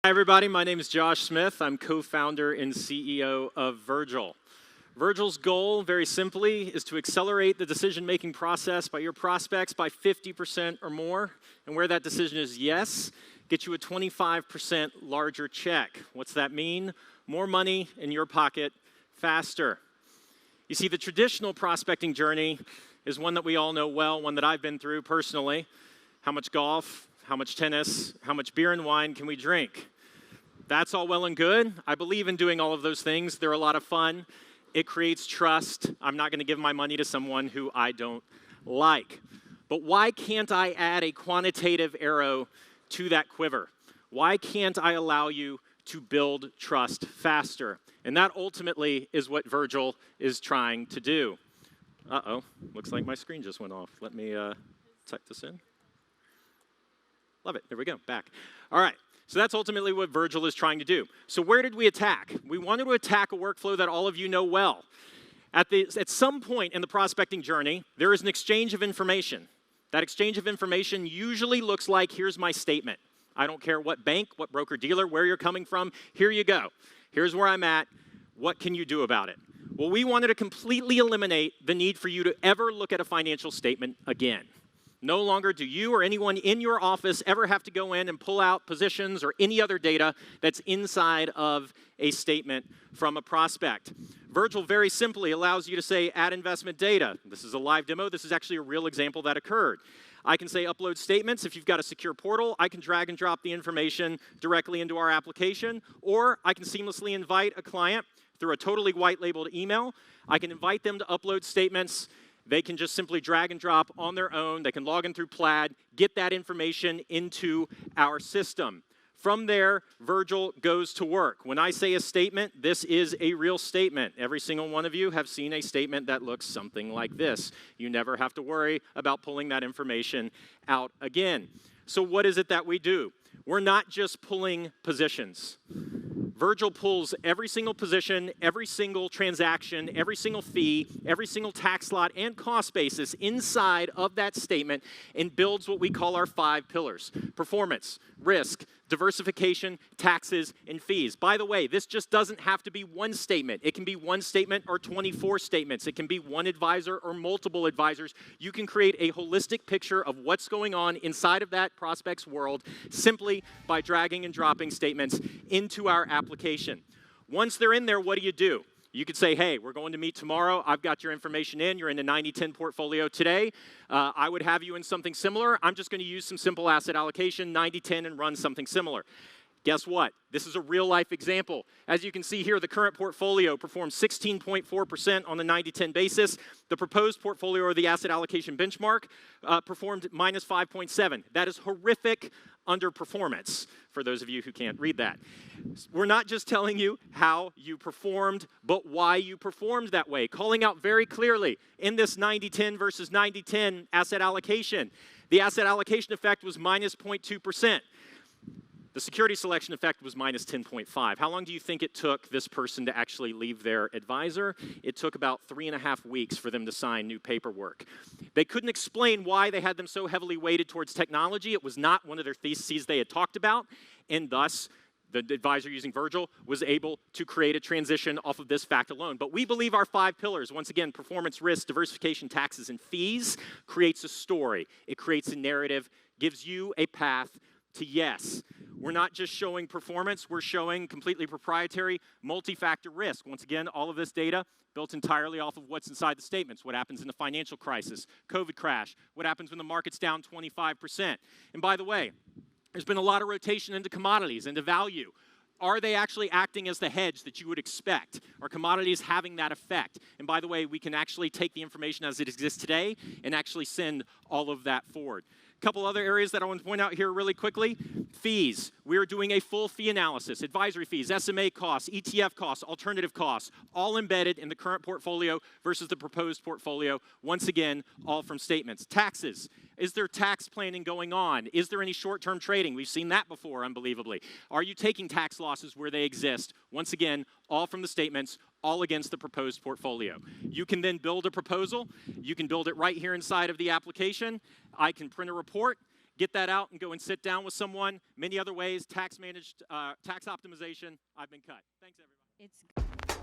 Hi everybody, my name is Josh Smith. I'm co-founder and CEO of VRGL. VRGL's goal, very simply, is to accelerate the decision-making process by your prospects by 50% or more. And where that decision is yes, get you a 25% larger check. What's that mean? More money in your pocket faster. You see, the traditional prospecting journey is one that we all know well, one that I've been through personally. How much golf, how much tennis, how much beer and wine can we drink? That's all well and good. I believe in doing all of those things. They're a lot of fun. It creates trust. I'm not going to give my money to someone who I don't like. But why can't I add a quantitative arrow to that quiver? Why can't I allow you to build trust faster? And that ultimately is what VRGL is trying to do. Uh-oh, looks like my screen just went off. Let me type this in. Love it, there we go, back. All right. So that's ultimately what VRGL is trying to do. So where did we attack? We wanted to attack a workflow that all of you know well. At some point in the prospecting journey, there is an exchange of information. That exchange of information usually looks like, here's my statement. I don't care what bank, what broker-dealer, where you're coming from. Here you go. Here's where I'm at. What can you do about it? Well, we wanted to completely eliminate the need for you to ever look at a financial statement again. No longer do you or anyone in your office ever have to go in and pull out positions or any other data that's inside of a statement from a prospect. VRGL very simply allows you to say, add investment data. This is a live demo. This is actually a real example that occurred. I can say upload statements. If you've got a secure portal, I can drag and drop the information directly into our application, or I can seamlessly invite a client through a totally white labeled email. I can invite them to upload statements. They can just simply drag and drop on their own. They can log in through Plaid, get that information into our system. From there, VRGL goes to work. When I say a statement, this is a real statement. Every single one of you have seen a statement that looks something like this. You never have to worry about pulling that information out again. So what is it that we do? We're not just pulling positions. VRGL pulls every single position, every single transaction, every single fee, every single tax lot and cost basis inside of that statement and builds what we call our 5 pillars: performance, risk, diversification, taxes, and fees. By the way, this just doesn't have to be one statement. It can be one statement or 24 statements. It can be one advisor or multiple advisors. You can create a holistic picture of what's going on inside of that prospect's world simply by dragging and dropping statements into our application. Once they're in there, what do? You could say, hey, we're going to meet tomorrow. I've got your information in. You're in a 90-10 portfolio today. I would have you in something similar. I'm just going to use some simple asset allocation, 90-10, and run something similar. Guess what? This is a real-life example. As you can see here, the current portfolio performed 16.4% on the 90-10 basis. The proposed portfolio, or the asset allocation benchmark, performed minus 5.7. That is horrific underperformance, for those of you who can't read that. We're not just telling you how you performed, but why you performed that way. Calling out very clearly in this 90-10 versus 90-10 asset allocation, the asset allocation effect was minus 0.2%. The security selection effect was minus 10.5. How long do you think it took this person to actually leave their advisor? It took about 3.5 weeks for them to sign new paperwork. They couldn't explain why they had them so heavily weighted towards technology. It was not one of their theses they had talked about, and thus the advisor using VRGL was able to create a transition off of this fact alone. But we believe our 5 pillars, once again, performance, risk, diversification, taxes, and fees, creates a story. It creates a narrative, gives you a path to yes. We're not just showing performance, we're showing completely proprietary multi-factor risk. Once again, all of this data built entirely off of what's inside the statements. What happens in the financial crisis, COVID crash, what happens when the market's down 25%. And by the way, there's been a lot of rotation into commodities, into value. Are they actually acting as the hedge that you would expect? Are commodities having that effect? And by the way, we can actually take the information as it exists today and actually send all of that forward. A couple other areas that I want to point out here really quickly. Fees. We are doing a full fee analysis. Advisory fees, SMA costs, ETF costs, alternative costs, all embedded in the current portfolio versus the proposed portfolio. Once again, all from statements. Taxes. Is there tax planning going on? Is there any short-term trading? We've seen that before, unbelievably. Are you taking tax losses where they exist? Once again, all from the statements, all against the proposed portfolio. You can then build a proposal. You can build it right here inside of the application. I can print a report, get that out and go and sit down with someone. Many other ways, tax managed, tax optimization, I've been cut. Thanks, everybody.